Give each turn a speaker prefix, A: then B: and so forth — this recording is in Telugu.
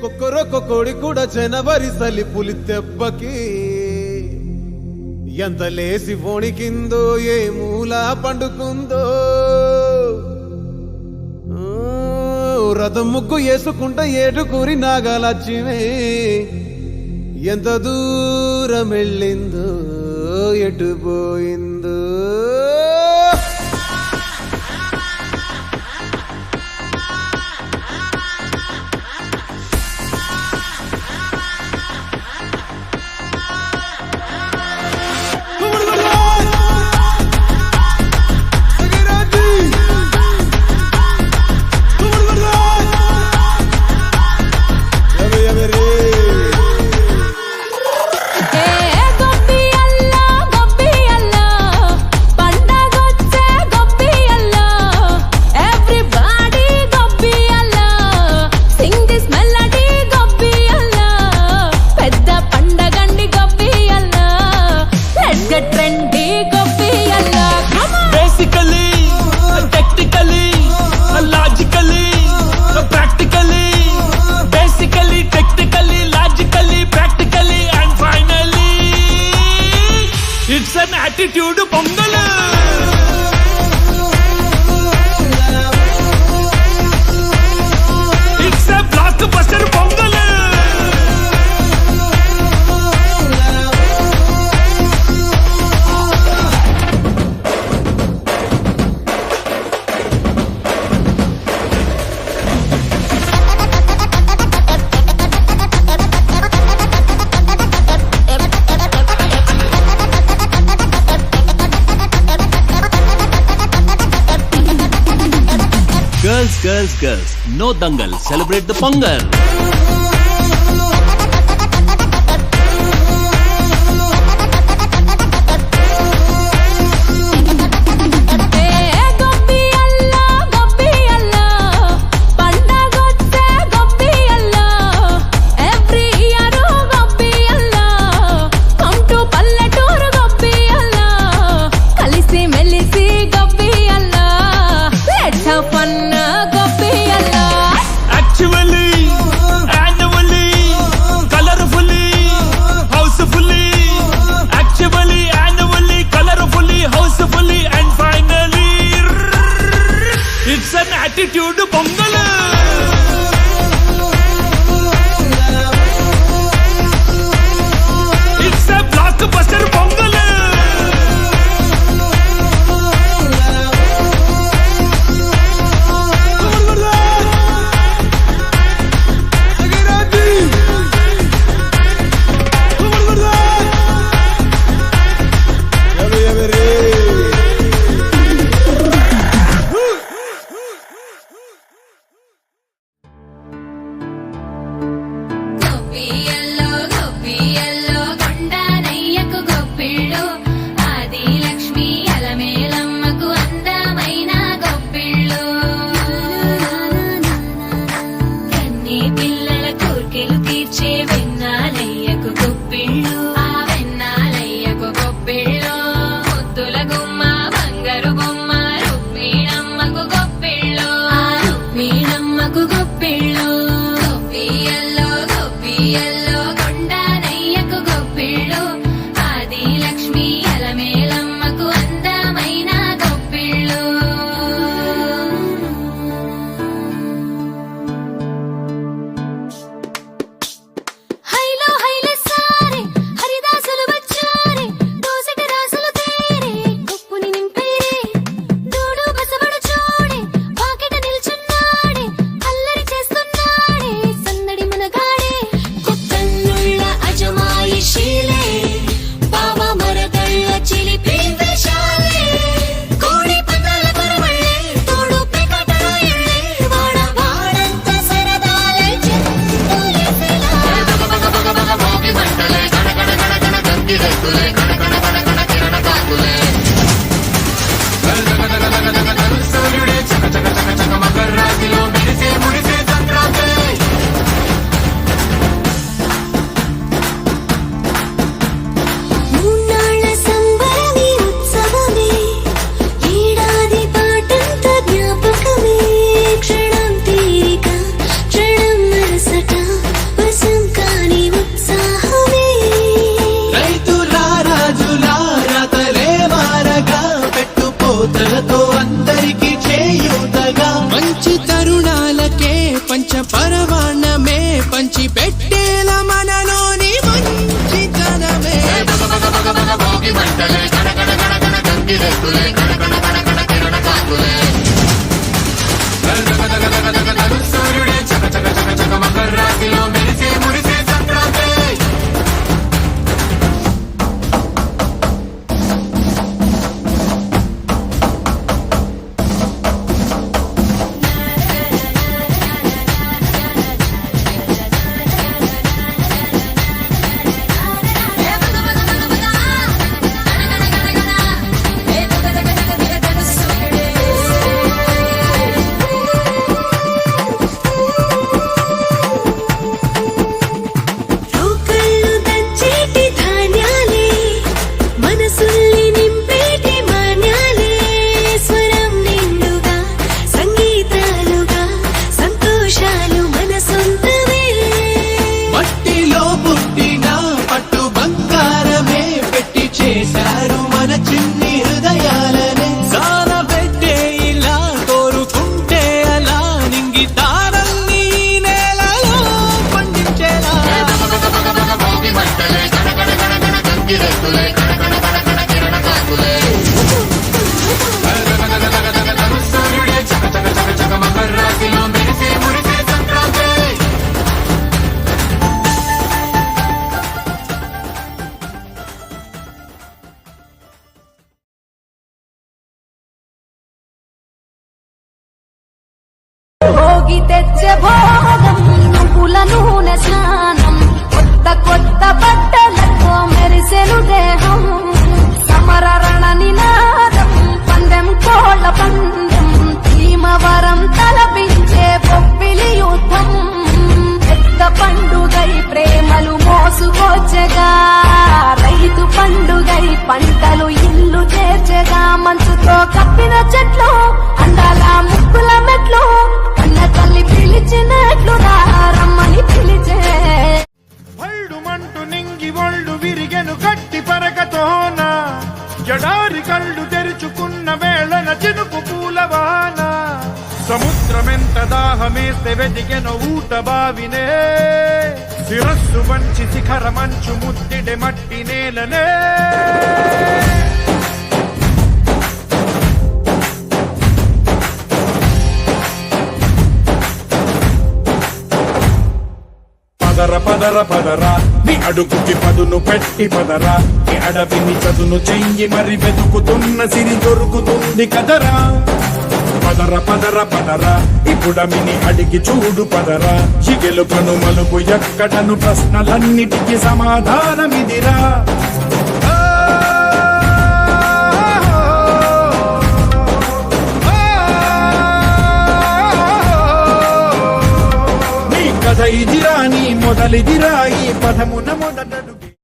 A: కొక్కరొక్క కోడి కూడా జనవరి సలిపులి దెబ్బకి ఎంత లేసి వణికిందో ఏ మూల పండుకుందో రథం ముగ్గు వేసుకుంట ఏడుకూరి నాగలక్ష్మి ఎంత దూరం వెళ్ళిందో ఎటు పోయిందో
B: attitude pongal it's a blockbuster pongal Girls, no dangal, celebrate the Pongal. Attitude pongal it's a blockbuster pongal
C: క్షణం తీరిక క్షణం మరసట పంచ పరవాణమే పంచి పెట్టేల మనలోని మంచితనమే
D: రోకళ్ళు దంచేటి ధాన్యాలే మనసుల్ని నింపేటి మాన్యాలే స్వరం నిండుగా సంగీతాలుగా సంతోషాలు మన సొంతమే
C: మట్టిలో పుట్టిన పట్టు బంగారమే పెట్టి చేశారు మన చిన్ని హృదయాలనే సాన పెట్టే ఇలా కోరుకుంటే అలా నింగి తారల్ని ఈ నేలలో పండించేలా
D: భోగి తెచ్చే భోగం నువ్వుల నూనె స్నానం కొత్త కొత్త బట్టలతో మెరిసెను దేహం సమర రణ నినాదం పందెం కోళ్ళ పందెం భీమవరం తలపించే బొబ్బిలి యుద్ధం పెద్ద పండుగై ప్రేమలు మోసుకొచ్చగా రైతు పండుగై పంటలు ఇల్లు చేర్చగా మంచుతో కప్పిన చెట్లు అందాల ముక్కుల మెట్లు కన్న తల్లి పిలిచినట్లు రమ్మని పిలిచే
E: మంటు నింగి ఒళ్ళు విరిగెను గట్టి పరగతోన జడారి కళ్ళు తెరుచుకున్న వేళన చినుకు పూలవాన సముద్రమెంత దాహమేస్తే వెతికెను ఊట బావినే శిరస్సు వంచి శిఖర మంచు ముద్దిడె మట్టి నేలనే పదర పదర పదరా నీ అడుగుకి పదును పెట్టి పదరా నీ అడవిని చదును చెయ్యి మరి వెతుకుతున్న సిరి దొరుకుతుంది కదరా పదర పదర పదరా ఇప్పుడమిని అడిగి చూడు పదరా చిగెలుపను మలుపు ఎక్కడను ప్రశ్నలన్నిటికీ సమాధానమిదిరా నీ కథ ఇదిరా నీ మొదలిదిరా ఈ పదమున మొదటడు